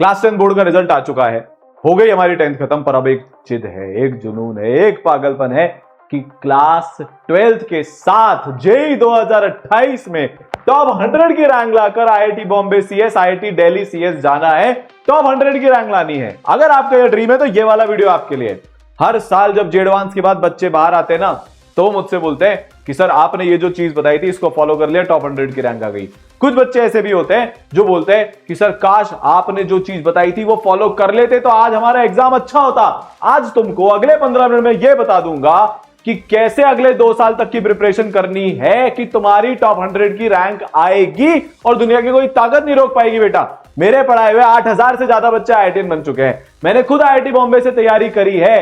Class 10 board का result आ चुका है, हो गई हमारी 10th खत्म, पर अब एक जिद है, एक जुनून है, एक पागलपन है कि क्लास 12th के साथ जेईई 2028 में टॉप 100 की रैंक लाकर IIT Bombay CS, IIT Delhi CS जाना है, टॉप 100 की रैंक लानी है। अगर आपका यह ड्रीम है तो ये वाला वीडियो आपके लिए। हर साल जब जेडवांस के बाद बच्चे बाहर आते हैं ना, तो मुझसे बोलते हैं कि सर आपने ये जो चीज बताई थी इसको फॉलो कर लिया, टॉप 100 की रैंक आ गई। कुछ बच्चे ऐसे भी होते हैं जो बोलते हैं कि सर काश आपने जो चीज बताई थी वो फॉलो कर लेते तो आज हमारा एग्जाम अच्छा होता। आज तुमको अगले 15 मिनट में यह बता दूंगा कि कैसे अगले 2 साल तक की प्रिपरेशन करनी है कि तुम्हारी टॉप 100 की रैंक आएगी और दुनिया की कोई ताकत नहीं रोक पाएगी। बेटा, मेरे पढ़ाए हुए 8000 से ज्यादा बच्चे आईआईटीएन बन चुके हैं, मैंने खुद आईआईटी बॉम्बे से तैयारी करी है,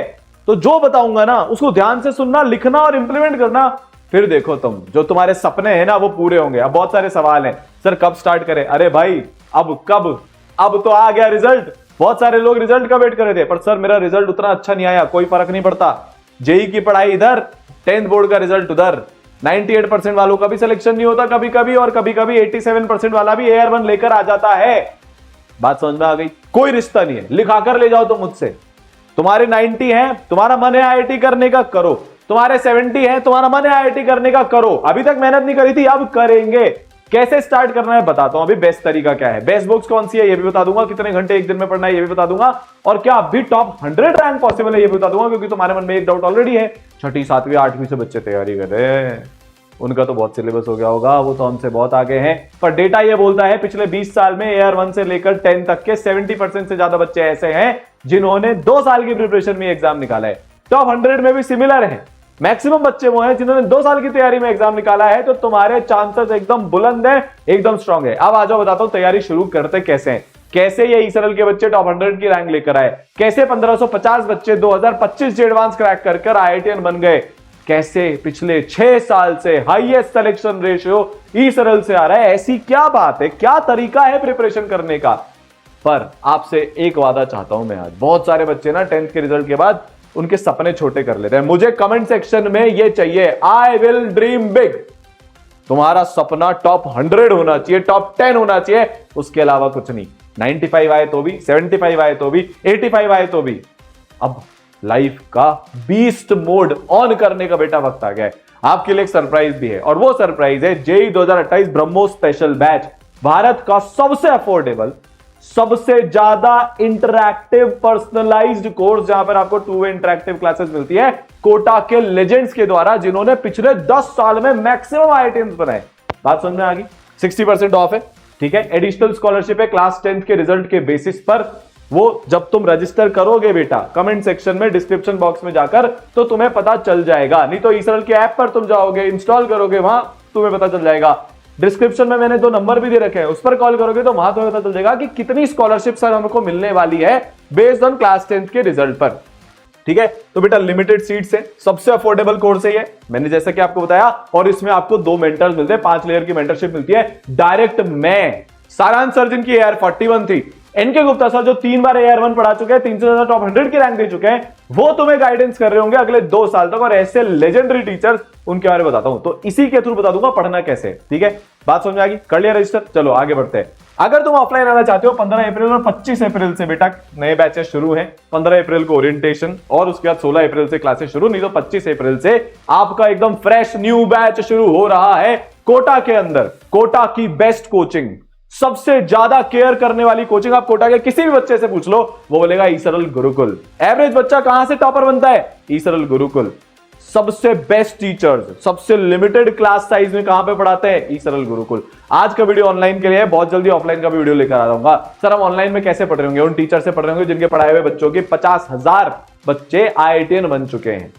तो जो बताऊंगा ना उसको ध्यान से सुनना, लिखना और इंप्लीमेंट करना, फिर देखो तुम जो तुम्हारे सपने हैं ना वो पूरे होंगे। अब बहुत सारे सवाल हैं, सर कब स्टार्ट करें? अरे भाई अब कब, अब तो आ गया रिजल्ट। बहुत सारे लोग रिजल्ट का वेट कर रहे थे, पर सर मेरा रिजल्ट उतना अच्छा नहीं आया, कोई फर्क नहीं पड़ता। जेईई की पढ़ाई इधर, 10th बोर्ड का रिजल्ट उधर। 98% वालों का भी सिलेक्शन नहीं होता कभी कभी, और कभी कभी 87% वाला भी AR1 लेकर आ जाता है। बात समझ में आ गई? कोई रिश्ता नहीं है, लिखाकर ले जाओ तो मुझसे। तुम्हारे 90 हैं, तुम्हारा मन है आईआईटी करने का, करो। तुम्हारे 70 हैं, तुम्हारा मन है आईआईटी करने का, करो। अभी तक मेहनत नहीं करी थी, अब करेंगे। कैसे स्टार्ट करना है बताता हूं। अभी बेस्ट तरीका क्या है, बेस्ट बुक्स कौन सी है ये भी बता दूंगा, कितने घंटे एक दिन में पढ़ना है ये भी बता दूंगा, और क्या अभी टॉप 100 रैंक पॉसिबल है ये भी बता दूंगा, क्योंकि तुम्हारे मन में एक डाउट ऑलरेडी है। 6ठी 7वीं 8वीं से बच्चे तैयारी कर रहे हैं, उनका तो बहुत सिलेबस हो गया होगा, वो तो हमसे बहुत आगे हैं। पर डेटा ये बोलता है पिछले 20 साल में AR1 से लेकर 10 तक के 70% से ज्यादा बच्चे ऐसे हैं जिन्होंने 2 साल की प्रिपरेशन में एग्जाम निकाला है। टॉप 100 में भी सिमिलर है, मैक्सिमम बच्चे वो हैं जिन्होंने 2 साल की तैयारी में एग्जाम निकाला है। तो तुम्हारे चांसेस एकदम बुलंद है, एकदम स्ट्रांग है। अब आ जाओ बताता हूं तैयारी शुरू करते कैसे हैं। कैसे ये ईसरल के बच्चे टॉप 100 की रैंक लेकर आए, कैसे 1550 बच्चे 2025 एडवांस क्रैक कर आईआईटीएन बन गए, कैसे पिछले 6 साल से हाईएस्ट सिलेक्शन रेशियो ईसरल से आ रहा है। ऐसी क्या बात है, क्या तरीका है प्रिपरेशन करने का। पर आपसे एक वादा चाहता हूं मैं आज, बहुत सारे बच्चे ना 10th के रिजल्ट के बाद उनके सपने छोटे कर लेते हैं। मुझे कमेंट सेक्शन में ये चाहिए, आई विल ड्रीम बिग। तुम्हारा सपना टॉप 100 होना चाहिए, टॉप 10 होना चाहिए, उसके अलावा कुछ नहीं। 95 आए तो भी, 75 आए तो भी, 85 आए तो भी। अब लाइफ का बीस्ट मोड ऑन करने का बेटा वक्त आ गया है। आपके लिए एक सरप्राइज भी है, और वो सरप्राइज है JEE 2028 BrahMos special batch. Bharat का सबसे अफोर्डेबल, सबसे ज्यादा इंटरैक्टिव पर्सनलाइज्ड कोर्स, जहां पर आपको 2-वे इंटरैक्टिव क्लासेस मिलती है कोटा के लेजेंड्स के द्वारा, जिन्होंने पिछले 10 साल में मैक्सिमम आईआईटीएंस बनाए। बात समझ में आ गई? 60% ऑफ है, ठीक है। एडिशनल स्कॉलरशिप है क्लास 10th के रिजल्ट के बेसिस पर। वो जब तुम रजिस्टर करोगे बेटा, कमेंट सेक्शन में, डिस्क्रिप्शन बॉक्स में जाकर, तो तुम्हें पता चल जाएगा। नहीं तो ईसरल के ऐप पर तुम जाओगे, इंस्टॉल करोगे, वहां तुम्हें पता चल जाएगा। डिस्क्रिप्शन में मैंने 2 नंबर भी दे रखे हैं, उस पर कॉल करोगे तो वहां तुम्हें पता चल जाएगा कि कितनी स्कॉलरशिप सर हमको मिलने वाली है बेस्ड ऑन क्लास 10th के रिजल्ट पर, ठीक है। तो बेटा लिमिटेड सीट्स है, सबसे अफोर्डेबल कोर्स है ये, मैंने जैसा कि आपको बताया। और इसमें आपको 2 मेंटर्स मिलते हैं, 5 लेयर की मेंटरशिप मिलती है डायरेक्ट। मैं सारांश सर जिनकी AR41 थी, एनके गुप्ता सर जो 3 बार AR1 पढ़ा चुके हैं, 3 से ज्यादा टॉप 100 की रैंक दे चुके हैं, वो तुम्हें गाइडेंस कर रहे होंगे अगले 2 साल तक। और ऐसे लेजेंडरी टीचर्स, उनके बारे में बताता हूं, तो इसी के थ्रू बता दूंगा पढ़ना कैसे, ठीक है। बात समझ आ गई? कर लिया रजिस्टर? चलो आगे बढ़ते हैं। अगर तुम ऑफलाइन आना चाहते हो, 15 अप्रैल और 25 अप्रैल से बेटा नए बैचेस शुरू हैं। 15 अप्रैल को ओरिएंटेशन, और उसके बाद 16 अप्रैल से क्लासेस शुरू, नहीं तो 25 अप्रैल से आपका एकदम फ्रेश न्यू बैच शुरू हो रहा है कोटा के अंदर। कोटा की बेस्ट कोचिंग, सबसे ज्यादा केयर करने वाली कोचिंग। आप कोटा के किसी भी बच्चे से पूछ लो, वो बोलेगा ईसरल गुरुकुल। एवरेज बच्चा कहां से टॉपर बनता है? ईसरल गुरुकुल। सबसे बेस्ट टीचर्स, सबसे लिमिटेड क्लास साइज में कहां पे पढ़ाते हैं? ईसरल गुरुकुल। आज का वीडियो ऑनलाइन के लिए है, बहुत जल्दी ऑफलाइन का भी वीडियो लेकर आ जाऊंगा। सर हम ऑनलाइन में कैसे पढ़ रहे होंगे? उन टीचर से पढ़ रहे होंगे जिनके पढ़ाए हुए बच्चों के 50,000 बच्चे आईआईटीएन बन चुके हैं,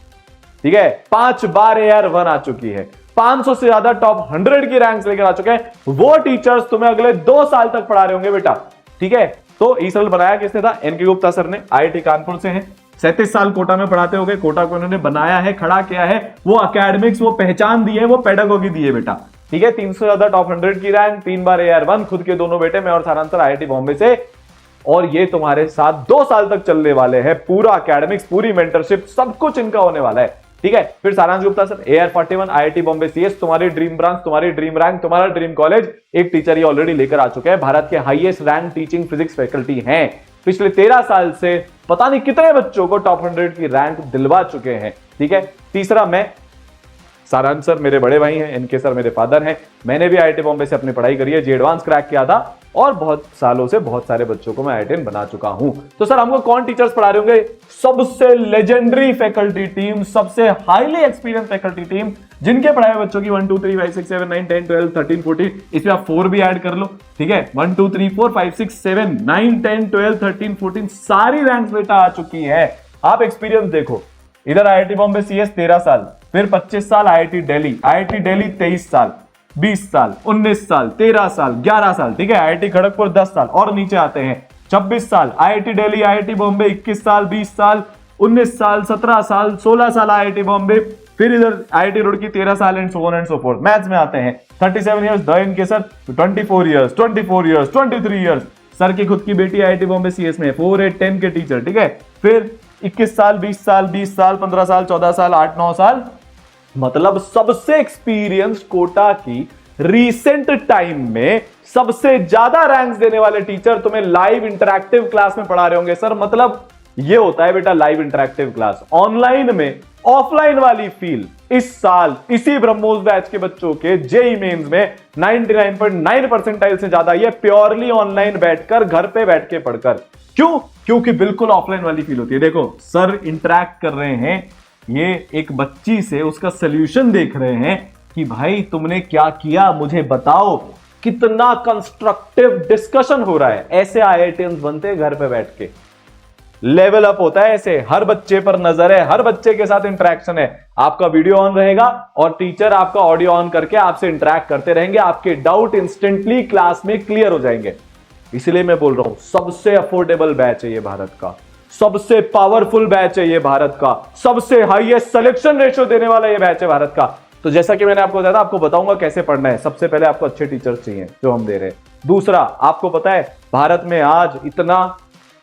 ठीक है। 5 बार AR1 आ चुकी है, 500 से ज्यादा टॉप 100 की रैंक्स लेकर आ चुके हैं। वो टीचर्स तुम्हें अगले 2 साल तक पढ़ा रहे होंगे बेटा, ठीक है। तो ईसरल बनाया किसने था? एनके गुप्ता सर ने, आईआईटी कानपुर से हैं। 37 साल कोटा में पढ़ाते हो गए, कोटा को उन्होंने बनाया है, खड़ा किया है, वो एकेडमिक्स, वो पहचान दी है, वो पेडागोगी दी है बेटा, ठीक है। 300 से ज्यादा टॉप 100 की रैंक, 3 बार AR1, खुद के दोनों बेटे, मैं और सारांश सर आईआईटी बॉम्बे से। और ये तुम्हारे साथ 2 साल तक चलने वाले हैं। पूरा एकेडमिक्स, पूरी मेंटरशिप, सब कुछ इनका होने वाला है। ठीक है। फिर सारांश Gupta sir, AR41 IIT Bombay CS, तुम्हारी ड्रीम ब्रांच, तुम्हारी ड्रीम रैंक, तुम्हारा ड्रीम कॉलेज, एक टीचर ये ऑलरेडी लेकर आ चुके हैं, भारत के highest rank teaching physics faculty हैं, पिछले 13 साल से पता नहीं कितने बच्चों को टॉप 100 की रैंक दिलवा चुके हैं, ठीक है। तीसरा, मैं, सारांश सर मेरे बड़े भाई हैं, इनके सर मेरे फादर हैं, मैंने भी IIT बॉम्बे से अपनी पढ़ाई करी है, जी एडवांस क्रैक किया था और बहुत सालों से बहुत सारे बच्चों को मैं IIT बना चुका हूं। तो सर हमको कौन टीचर्स पढ़ा रहे होंगे? सबसे लेजेंडरी फैकल्टी टीम, सबसे हाईली एक्सपीरियंस फैकल्टी टीम, जिनके पढ़ाए बच्चों की 1 2 3 5 6 7 9 10 12 13 14, इसमें आप 4 भी ऐड कर लो, ठीक है। 1 2 3 4 5 6 7 9 10 12 13 14 सारी रैंक्स बेटा आ चुकी है। आप एक्सपीरियंस देखो, इधर IIT बॉम्बे CS 13 साल, फिर 25 साल IIT दिल्ली, IIT दिल्ली 23 साल, 20 साल, 19 साल, 13 साल, 11 साल, ठीक है। IIT खड़गपुर 10 साल, और नीचे आते हैं 26 साल IIT दिल्ली, IIT बॉम्बे 21 साल, 20 साल, 19 साल, 17 साल, 16 साल IIT बॉम्बे, फिर इधर IIT रुड़की 13 साल and so on and so fourth. Maths में आते हैं 37 इयर्स, द इनके sir 24 years, 24 years, 23 years, sir की खुद की बेटी IIT बॉम्बे CS में 4 8 10 के टीचर, ठीक है। फिर 21 साल, 20 साल, 20 साल, 15 साल, 14 साल, 8 9 साल, मतलब सबसे एक्सपीरियंस कोटा की रीसेंट टाइम में सबसे ज्यादा रैंक्स देने वाले टीचर तुम्हें लाइव इंटरैक्टिव क्लास में पढ़ा रहे होंगे। सर मतलब ये होता है बेटा लाइव इंटरैक्टिव क्लास। ऑनलाइन में ऑफलाइन वाली फील इस साल इसी ब्रह्मोस बैच के बच्चों के जेईई मेंस में 99.9 परसेंटाइल से ज्यादा ये प्योरली ऑनलाइन बैठकर घर पे बैठ के पढ़कर। क्यों? क्योंकि बिल्कुल ऑफलाइन वाली फील होती है। देखो सर इंटरैक्ट कर रहे हैं, ये एक बच्ची से उसका सोल्यूशन देख रहे हैं कि भाई तुमने क्या किया मुझे बताओ, कितना कंस्ट्रक्टिव डिस्कशन हो रहा है। ऐसे IITians बनते हैं घर पे बैठ के, लेवल अप होता है ऐसे, हर बच्चे पर नजर है, हर बच्चे के साथ इंटरेक्शन है। आपका वीडियो ऑन रहेगा और टीचर आपका ऑडियो ऑन करके आपसे इंटरेक्ट करते रहेंगे, आपके डाउट इंस्टेंटली क्लास में क्लियर हो जाएंगे। इसलिए मैं बोल रहा हूं सबसे अफोर्डेबल बैच है ये भारत का, सबसे पावरफुल बैच है ये भारत का, सबसे हाईएस्ट सिलेक्शन रेशियो देने वाला ये बैच है भारत का। तो जैसा कि मैंने आपको बताया था, आपको बताऊंगा कैसे पढ़ना है। सबसे पहले आपको अच्छे टीचर्स चाहिए जो हम दे रहे हैं। दूसरा, आपको पता है भारत में आज इतना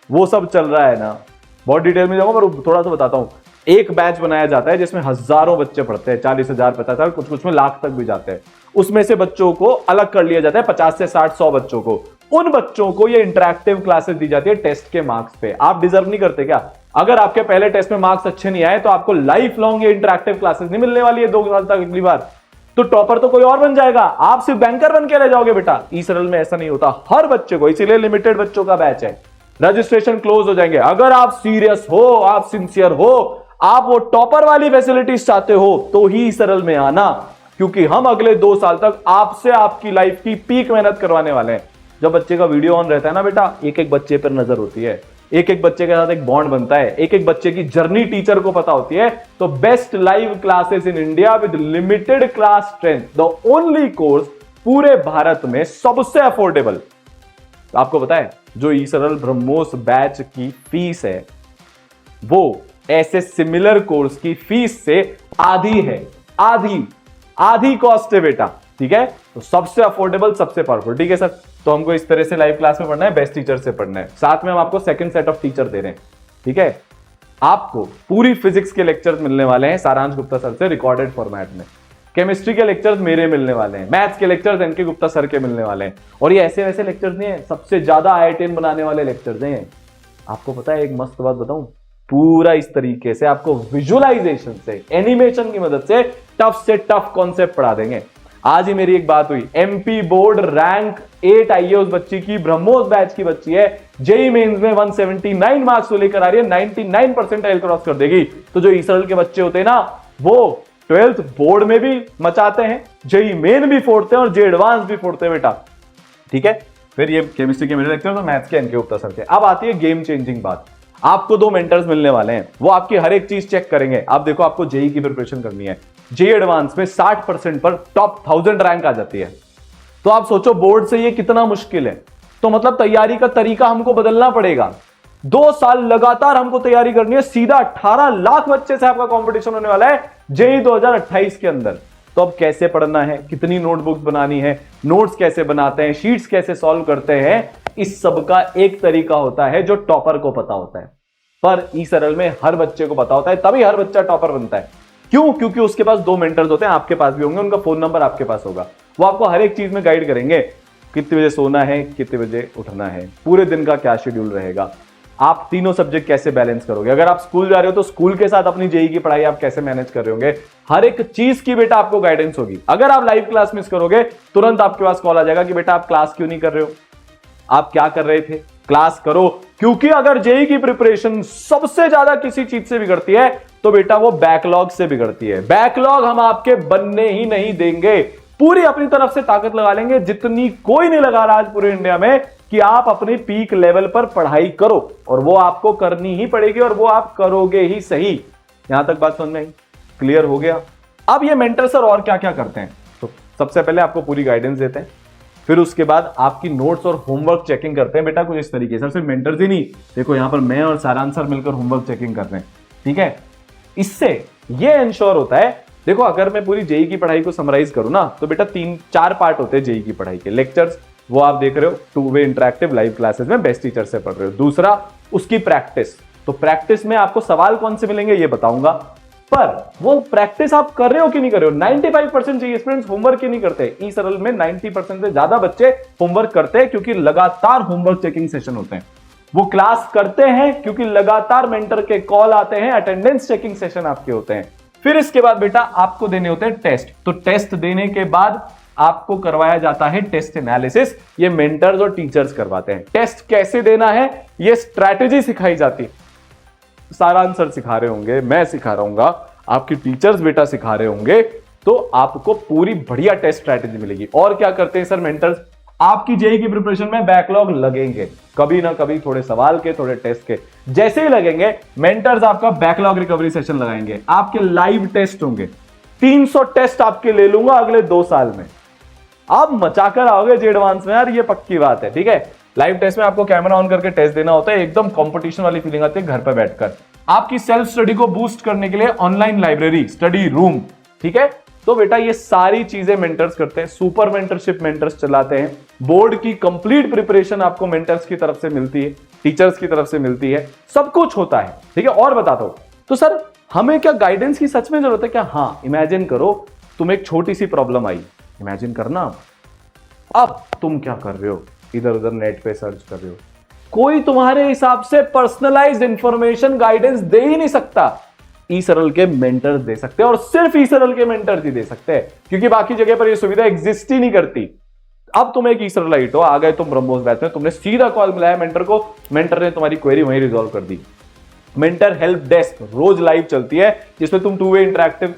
वो सब चल रहा है ना, बहुत डिटेल में जाऊंगा पर थोड़ा सा बताता हूं। एक बैच बनाया जाता है जिसमें हजारों बच्चे पढ़ते हैं, 40,000 50,000, कुछ कुछ में लाख तक भी जाते हैं। उसमें से बच्चों को अलग कर लिया जाता है, 50 से 60 100 बच्चों को। उन बच्चों को ये इंटरैक्टिव क्लासेस दी जाती है टेस्ट के मार्क्स पे। आप डिजर्व नहीं करते क्या? अगर आपके पहले टेस्ट में मार्क्स अच्छे नहीं आए तो आपको लाइफ लॉन्ग ये इंटरैक्टिव क्लासेस नहीं मिलने वाली है 2 साल तक। अगली बार तो टॉपर तो कोई और बन जाएगा, आप सिर्फ बैंकर बन के रह जाओगे बेटा। ई-सरल में ऐसा नहीं होता, हर बच्चे को, इसीलिए लिमिटेड बच्चों का बैच है। रजिस्ट्रेशन क्लोज हो जाएंगे। अगर आप सीरियस हो, आप सिंसियर हो, आप वो टॉपर वाली फैसिलिटीज चाहते हो तो ही सरल में आना, क्योंकि हम अगले 2 साल तक आपसे आपकी लाइफ की पीक मेहनत करवाने वाले हैं। जब बच्चे का वीडियो ऑन रहता है ना बेटा, एक एक बच्चे पर नजर होती है, एक एक बच्चे के साथ एक बॉन्ड बनता है, एक एक बच्चे की जर्नी टीचर को पता होती है। तो best live classes in India with limited class strength, the only course पूरे भारत में सबसे अफोर्डेबल। आपको पता है जो ई-सरल ब्रह्मोस बैच की फीस है वो ऐसे सिमिलर कोर्स की फीस से आधी है, आधी कॉस्ट है बेटा, ठीक है। तो सबसे अफोर्डेबल, सबसे पावरफुल, ठीक है सर। तो हमको इस तरह से लाइव क्लास में पढ़ना है, बेस्ट टीचर से पढ़ना है। साथ में हम आपको सेकंड सेट ऑफ टीचर दे रहे हैं, ठीक है। आपको पूरी फिजिक्स के लेक्चर्स मिलने वाले हैं सारांश गुप्ता सर से रिकॉर्डेड फॉर्मेट में, केमिस्ट्री के लेक्चर्स मेरे मिलने वाले हैं, मैथ्स के लेक्चर्स एनके गुप्ता सर के मिलने वाले हैं। और ये ऐसे वैसे लेक्चर्स नहीं है, सबसे ज्यादा IITian बनाने वाले लेक्चर्स हैं। आपको पता है एक मस्त बात बताऊं, पूरा इस तरीके से आपको विजुअलाइजेशन से, एनिमेशन की मदद से टफ से टफ कॉन्सेप्ट पढ़ा देंगे। आज ही मेरी एक बात हुई, MP बोर्ड रैंक 8 आई है उस बच्ची की, ब्रह्मोस बैच की बच्ची है, जेईई मेंस में 179 मार्क्स लेकर आ रही है, 99 परसेंटाइल क्रॉस कर देगी। तो जो ई-सरल के बच्चे होते हैं ना, वो 12th बोर्ड में भी मचाते हैं, जेईई मेन भी फोड़ते हैं और जे एडवांस भी फोड़ते हैं बेटा, ठीक है। फिर ये केमिस्ट्री के मेरे लेक्चर और मैथ्स के एनके गुप्ता सर के। अब आती है गेम चेंजिंग बात। आपको 2 मेंटर्स मिलने वाले हैं, वो आपकी हर एक चीज चेक करेंगे। आप देखो, आपको जेईई की प्रिपरेशन करनी है, जेईई एडवांस में 60% पर टॉप 1000 रैंक आ जाती है। तो आप सोचो बोर्ड से ये कितना मुश्किल है। तो मतलब तैयारी का तरीका हमको बदलना पड़ेगा। 2 साल लगातार हमको तैयारी करनी है, सीधा 18 लाख बच्चे से आपका कंपटीशन होने वाला है जेईई 2028 के अंदर। तो अब कैसे पढ़ना है, कितनी नोटबुक्स बनानी है, नोट्स कैसे बनाते हैं, शीट्स कैसे सॉल्व करते हैं, इस सब का एक तरीका होता है जो टॉपर को पता होता है। पर ई-सरल में हर बच्चे को पता होता है, तभी हर बच्चा टॉपर बनता है। क्यों? क्योंकि उसके पास 2 मेंटर्स होते हैं, आपके पास भी होंगे, उनका फोन नंबर आपके पास होगा। वो आपको हर एक चीज में गाइड करेंगे, कितने बजे सोना है, कितने बजे उठना है, पूरे दिन का क्या शेड्यूल रहेगा, आप तीनों सब्जेक्ट कैसे बैलेंस करोगे, अगर आप स्कूल जा रहे हो तो स्कूल के साथ अपनी जेई की पढ़ाई आप कैसे मैनेज कर रहे होंगे, हर एक चीज की बेटा आपको गाइडेंस होगी। अगर आप लाइव क्लास मिस करोगे, तुरंत आपके पास कॉल आ जाएगा कि बेटा आप क्लास क्यों नहीं कर रहे हो, आप क्या कर रहे थे, क्लास करो। क्योंकि अगर जेई की प्रिपरेशन सबसे ज्यादा किसी चीज से बिगड़ती है तो बेटा वो बैकलॉग से बिगड़ती है। बैकलॉग हम आपके बनने ही नहीं देंगे, पूरी अपनी तरफ से ताकत लगा लेंगे, जितनी कोई नहीं लगा रहा आज पूरे इंडिया में, कि आप अपने पीक लेवल पर पढ़ाई करो, और वो आपको करनी ही पड़ेगी और वो आप करोगे ही सही। यहां तक बात समझ में आई? क्लियर हो गया? अब ये मेंटर सर और क्या क्या करते हैं, तो सबसे पहले आपको पूरी गाइडेंस देते हैं, फिर उसके बाद आपकी नोट्स और होमवर्क चेकिंग करते हैं बेटा कुछ इस तरीके से। सिर्फ मेंटर्स ही नहीं, देखो यहां पर मैं और सारांश सर मिलकर होमवर्क चेकिंग कर रहे हैं, ठीक है। इससे ये इंश्योर होता है, देखो अगर मैं पूरी जेई की पढ़ाई को समराइज करूं ना, तो बेटा 3-4 पार्ट होते हैं जेई की पढ़ाई के। लेक्चर्स वो आप देख रहे हो 2 वे इंटरेक्टिव लाइव क्लासेस में बेस्ट टीचर से पढ़ रहे हो। दूसरा उसकी प्रैक्टिस, तो प्रैक्टिस में आपको सवाल कौन से मिलेंगे ये बताऊंगा, पर वो प्रैक्टिस आप कर रहे हो कि नहीं कर रहे हो। 95% जेई स्टूडेंट्स होमवर्क ही नहीं करते। ई सरल में 90% से ज्यादा बच्चे होमवर्क करते हैं, क्योंकि लगातार होमवर्क चेकिंग सेशन होते हैं। वो क्लास करते हैं क्योंकि लगातार मेंटर के कॉल आते हैं, अटेंडेंस चेकिंग सेशन आपके होते हैं। फिर इसके बाद बेटा आपको देने होते हैं टेस्ट, तो टेस्ट देने के बाद आपको करवाया जाता है टेस्ट एनालिसिस। ये मेंटर्स और टीचर्स करवाते हैं। टेस्ट कैसे देना है ये स्ट्रैटेजी सिखाई जाती है, सारा आंसर सिखा रहे होंगे, मैं सिखा रहा हूंगा, आपकी टीचर्स बेटा सिखा रहे होंगे, तो आपको पूरी बढ़िया टेस्ट स्ट्रैटेजी मिलेगी। और क्या करते हैं सर मेंटर्स, आपकी जेई की प्रिपरेशन में बैकलॉग लगेंगे, कभी ना कभी थोड़े सवाल के, थोड़े टेस्ट के, जैसे ही लगेंगे मेंटर्स आपका बैकलॉग रिकवरी सेशन लगाएंगे। आपके लाइव टेस्ट होंगे, 300 टेस्ट आपके ले लूंगा अगले 2 साल में, आप मचाकर आओगे जे एडवांस में यार, ये पक्की बात है, ठीक है। लाइव टेस्ट में आपको कैमरा ऑन करके टेस्ट देना होता है, एकदम कंपटीशन वाली फीलिंग आती है घर पर बैठकर। आपकी सेल्फ स्टडी को बूस्ट करने के लिए ऑनलाइन लाइब्रेरी, स्टडी रूम, ठीक है। तो बेटा ये सारी चीजें मेंटर्स करते हैं, सुपर मेंटरशिप मेंटर्स चलाते हैं, बोर्ड की कंप्लीट प्रिपरेशन आपको मेंटर्स की तरफ से मिलती है, टीचर्स की तरफ से मिलती है, सब कुछ होता है, ठीक है। और बताता हूं, तो सर हमें क्या गाइडेंस की सच में जरूरत है क्या? हाँ, इमेजिन करो तुम एक छोटी सी प्रॉब्लम आई, इमेजिन करना, अब तुम क्या कर रहे हो, इधर उधर नेट पे सर्च कर रहे हो, कोई तुम्हारे हिसाब से पर्सनलाइज्ड इंफॉर्मेशन गाइडेंस दे ही नहीं सकता। ई सरल के मेंटर्स दे सकते हैं, और सिर्फ ई सरल के मेंटर्स ही दे सकते हैं, क्योंकि बाकी जगह पर ये सुविधा एग्जिस्ट ही नहीं करती। अब तुम एक ई सरलाइट हो, आ गए तुम ब्रह्मोस बैच में, तुमने सीधा कॉल मिलाया मेंटर को, मेंटर ने तुम्हारी क्वेरी वहीं रिजॉल्व कर दी। मेंटर हेल्प डेस्क रोज लाइव चलती है, जिसमें तुम 2 वे इंटरेक्टिव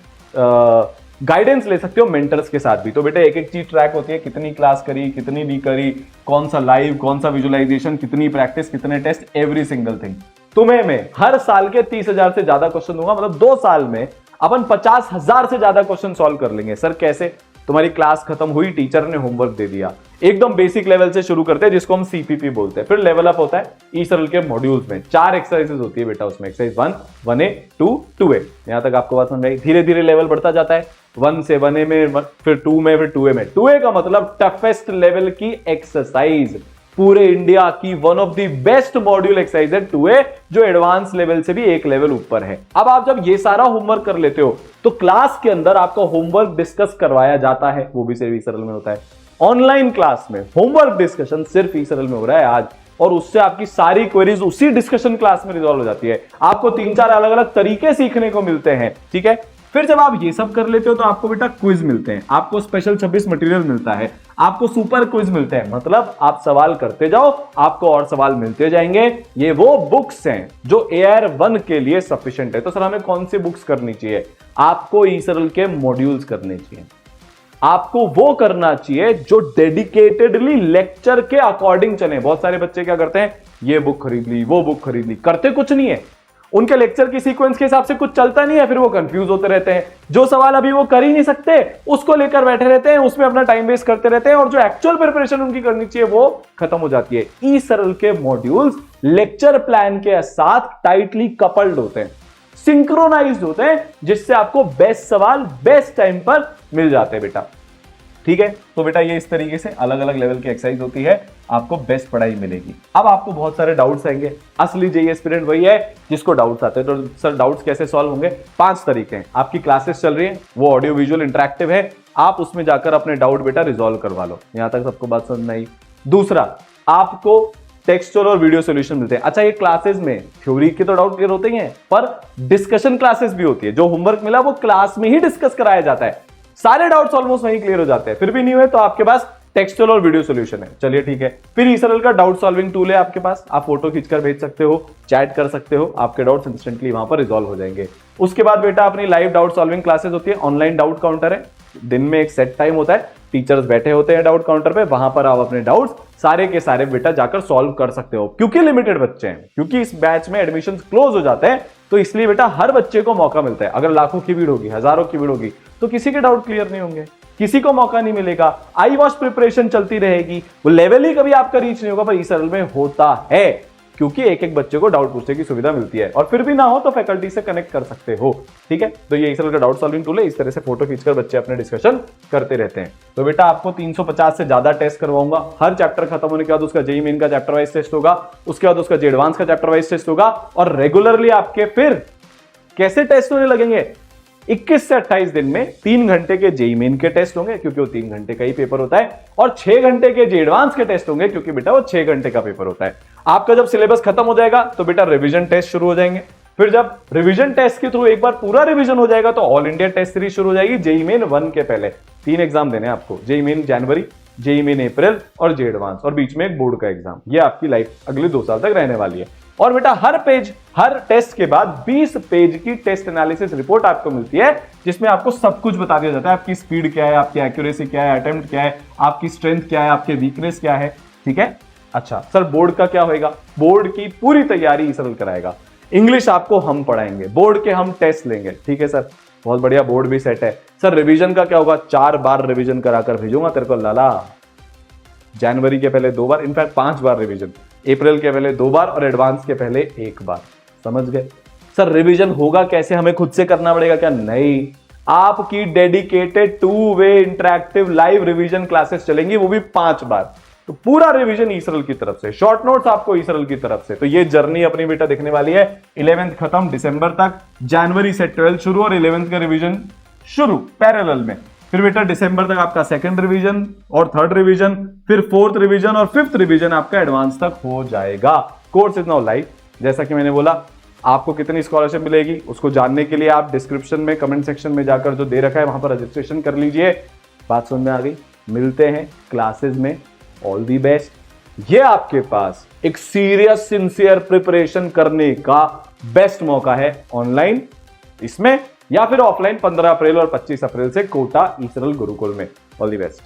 गाइडेंस ले सकते हो मेंटर्स के साथ भी। तो बेटे एक एक चीज ट्रैक होती है, कितनी क्लास करी, कितनी नहीं करी, कौन सा लाइव, कौन सा विजुअलाइजेशन, कितनी प्रैक्टिस, कितने टेस्ट, एवरी सिंगल थिंग। तुम्हें मैं हर साल के 30,000 से ज्यादा क्वेश्चन दूंगा, मतलब 2 साल में अपन 50,000 से ज्यादा क्वेश्चन सॉल्व कर लेंगे। सर कैसे? तुम्हारी क्लास खत्म हुई, टीचर ने होमवर्क दे दिया, एकदम बेसिक लेवल से शुरू करते हैं, जिसको हम सीपीपी बोलते हैं, फिर लेवल अप होता है ई सरल के मॉड्यूल्स में। 4 एक्सरसाइजेस होती है बेटा उसमें, एक्सरसाइज 1, 1A, 2, 2A। यहां तक आपको बात समझ आई? धीरे धीरे लेवल बढ़ता जाता है, 1 से 1A में, फिर 2 में, फिर 2A में। 2A का मतलब टफेस्ट लेवल की एक्सरसाइज, पूरे इंडिया की one of the best module exercise है 2A, जो एडवांस लेवल से भी एक लेवल ऊपर है। अब आप जब ये सारा होमवर्क कर लेते हो, तो क्लास के अंदर आपका होमवर्क डिस्कस करवाया जाता है, वो भी सिर्फ ई सरल में होता है। ऑनलाइन क्लास में होमवर्क डिस्कशन सिर्फ ई सरल में हो रहा है आज, और उससे आपकी सारी क्वेरीज उसी डिस्कशन क्लास में रिजॉल्व हो जाती है। आपको 3-4 अलग अलग तरीके सीखने को मिलते हैं, ठीक है। फिर जब आप ये सब कर लेते हो तो आपको बेटा क्विज मिलते हैं, आपको स्पेशल 26 मटेरियल मिलता है, आपको सुपर क्विज मिलते हैं, मतलब आप सवाल करते जाओ, आपको और सवाल मिलते जाएंगे। ये वो बुक्स हैं जो AR1 के लिए सफिशिएंट है। तो सर हमें कौन सी बुक्स करनी चाहिए? आपको ई सरल के मॉड्यूल्स करने चाहिए, आपको वो करना चाहिए जो डेडिकेटेडली लेक्चर के अकॉर्डिंग चले। बहुत सारे बच्चे क्या करते हैं, ये बुक खरीद ली, वो बुक खरीद ली, करते कुछ नहीं है, उनके लेक्चर की सीक्वेंस के हिसाब से कुछ चलता नहीं है, फिर वो कंफ्यूज होते रहते हैं, जो सवाल अभी वो कर ही नहीं सकते उसको लेकर बैठे रहते हैं, उसमें अपना टाइम वेस्ट करते रहते हैं, और जो एक्चुअल प्रिपरेशन उनकी करनी चाहिए वो खत्म हो जाती है। ई सरल के मॉड्यूल्स लेक्चर प्लान के साथ टाइटली कपल्ड होते हैं, सिंक्रोनाइज्ड होते हैं, जिससे आपको बेस्ट सवाल बेस्ट टाइम पर मिल जाते हैं बेटा, ठीक है। तो बेटा ये इस तरीके से अलग अलग लेवल की एक्सरसाइज होती है, आपको बेस्ट पढ़ाई मिलेगी। अब आपको बहुत सारे डाउट्स आएंगे, असली जेईई एस्पिरेंट वही है जिसको डाउट्स आते हैं। तो सर डाउट्स कैसे सॉल्व होंगे? 5 तरीके हैं। आपकी क्लासेस चल रही है, वो ऑडियो विजुअल इंटरेक्टिव है, आप उसमें जाकर अपने डाउट बेटा रिजॉल्व करवा लो। यहां तक सबको बात समझ में आई? दूसरा, आपको टेक्सचुअल और वीडियो सॉल्यूशन मिलते हैं। अच्छा, ये क्लासेस में थ्योरी के तो डाउट क्लियर होते ही हैं, पर डिस्कशन क्लासेस भी होती है। जो होमवर्क मिला वो क्लास में ही डिस्कस कराया जाता है, सारे डाउट्स ऑलमोस्ट वहीं क्लियर हो जाते हैं। फिर भी नहीं हुए तो आपके पास टेक्सचुअल और वीडियो सॉल्यूशन है। चलिए ठीक है। फिर ईसरल का डाउट सॉल्विंग टूल है आपके पास, आप फोटो खींचकर भेज सकते हो, चैट कर सकते हो, आपके डाउट्स इंस्टेंटली वहां पर रिजॉल्व हो जाएंगे। उसके बाद बेटा अपनी लाइव डाउट सॉल्विंग क्लासेस होती है, ऑनलाइन डाउट काउंटर है, दिन में एक सेट टाइम होता है, टीचर्स बैठे होते हैं डाउट काउंटर पे, वहां पर आप अपने डाउट्स सारे के सारे बेटा जाकर सॉल्व कर सकते हो। क्योंकि लिमिटेड बच्चे हैं, क्योंकि इस बैच में एडमिशन क्लोज हो जाते हैं, तो इसलिए बेटा हर बच्चे को मौका मिलता है। अगर लाखों की भीड़ होगी, हजारों की भीड़ होगी, तो किसी के डाउट क्लियर नहीं होंगे, किसी को मौका नहीं मिलेगा। आई वॉश प्रिपरेशन चलती रहेगी, वो लेवल ही कभी आपका रीच नहीं होगा, पर ईसरल में होता है, क्योंकि एक एक बच्चे को डाउट पूछने की सुविधा मिलती है। और फिर भी ना हो तो फैकल्टी से कनेक्ट कर सकते हो, ठीक है। तो ये ईसरल का डाउट सॉल्विंग टूल है, इस तरह से फोटो खींचकर बच्चे अपने डिस्कशन करते रहते हैं। तो बेटा आपको 350 से ज्यादा टेस्ट करवाऊंगा। हर चैप्टर खत्म होने के बाद उसका जेईई मेन का चैप्टर वाइज टेस्ट होगा, उसके बाद उसका जेईई एडवांस का चैप्टर वाइज टेस्ट होगा, और रेगुलरली आपके फिर कैसे टेस्ट होने लगेंगे? 21 से 28 दिन में 3 घंटे के जेईई मेन के टेस्ट होंगे, क्योंकि वो 3 घंटे का ही पेपर होता है, और 6 घंटे के जेईई एडवांस के टेस्ट होंगे, क्योंकि बेटा वो 6 घंटे का पेपर होता है। आपका जब सिलेबस खत्म हो जाएगा तो बेटा रिवीजन टेस्ट शुरू हो जाएंगे। फिर जब रिवीजन टेस्ट के थ्रू एक बार पूरा रिवीजन हो जाएगा तो ऑल इंडिया टेस्ट सीरीज शुरू हो जाएगी। जेईई मेन 1 के पहले 3 एग्जाम देने हैं आपको, जेईई मेन जनवरी, जेईई मेन अप्रैल और जेईई एडवांस, और बीच में एक बोर्ड का एग्जाम। ये आपकी लाइफ अगले 2 साल तक रहने वाली है। और बेटा हर टेस्ट के बाद 20 पेज की टेस्ट एनालिसिस रिपोर्ट आपको मिलती है, जिसमें आपको सब कुछ बता दिया जाता है। आपकी स्पीड क्या है, आपकी एक्यूरेसी क्या है, अटेम्प्ट क्या है, आपकी स्ट्रेंथ क्या है, आपके वीकनेस क्या है, ठीक है। अच्छा सर, बोर्ड का क्या होगा? बोर्ड की पूरी तैयारी ईसरल कराएगा। इंग्लिश आपको हम पढ़ाएंगे, बोर्ड के हम टेस्ट लेंगे, ठीक है सर। बहुत बढ़िया, बोर्ड भी सेट है। सर रिवीजन का क्या होगा? 4 बार रिवीजन कराकर भेजूंगा तेरे को लाला। जनवरी के पहले 2 बार, इनफैक्ट 5 बार रिवीजन, अप्रैल के पहले 2 बार और एडवांस के पहले 1 बार। समझ गए? सर रिवीजन होगा कैसे? हमें खुद से करना पड़ेगा क्या? नहीं, आपकी डेडिकेटेड 2 वे इंटरैक्टिव लाइव रिवीजन क्लासेस चलेंगी, वो भी 5 बार। तो पूरा रिवीजन ईसरल की तरफ से, शॉर्ट नोट्स आपको ईसरल की तरफ से। तो ये जर्नी अपनी बेटा दिखने वाली है। 11th खत्म दिसंबर तक, जनवरी से 12th शुरू और 11th का रिवीजन शुरू पैरेलल में। फिर बेटा दिसंबर तक आपका 2nd रिवीजन और 3rd रिवीजन, फिर 4th रिवीजन और 5th रिवीजन आपका एडवांस तक हो जाएगा। Course is now live. जैसा कि मैंने बोला, आपको कितनी स्कॉलरशिप मिलेगी उसको जानने के लिए आप डिस्क्रिप्शन में कमेंट सेक्शन में जाकर जो दे रखा है वहां पर रजिस्ट्रेशन कर लीजिए। बात समझ में आ गई? मिलते हैं क्लासेस में। All the best. ये आपके पास एक सीरियस सिंसियर प्रिपरेशन करने का बेस्ट मौका है, ऑनलाइन इसमें या फिर ऑफलाइन 15 अप्रैल और 25 अप्रैल से कोटा ईसरल गुरुकुल में। All the best.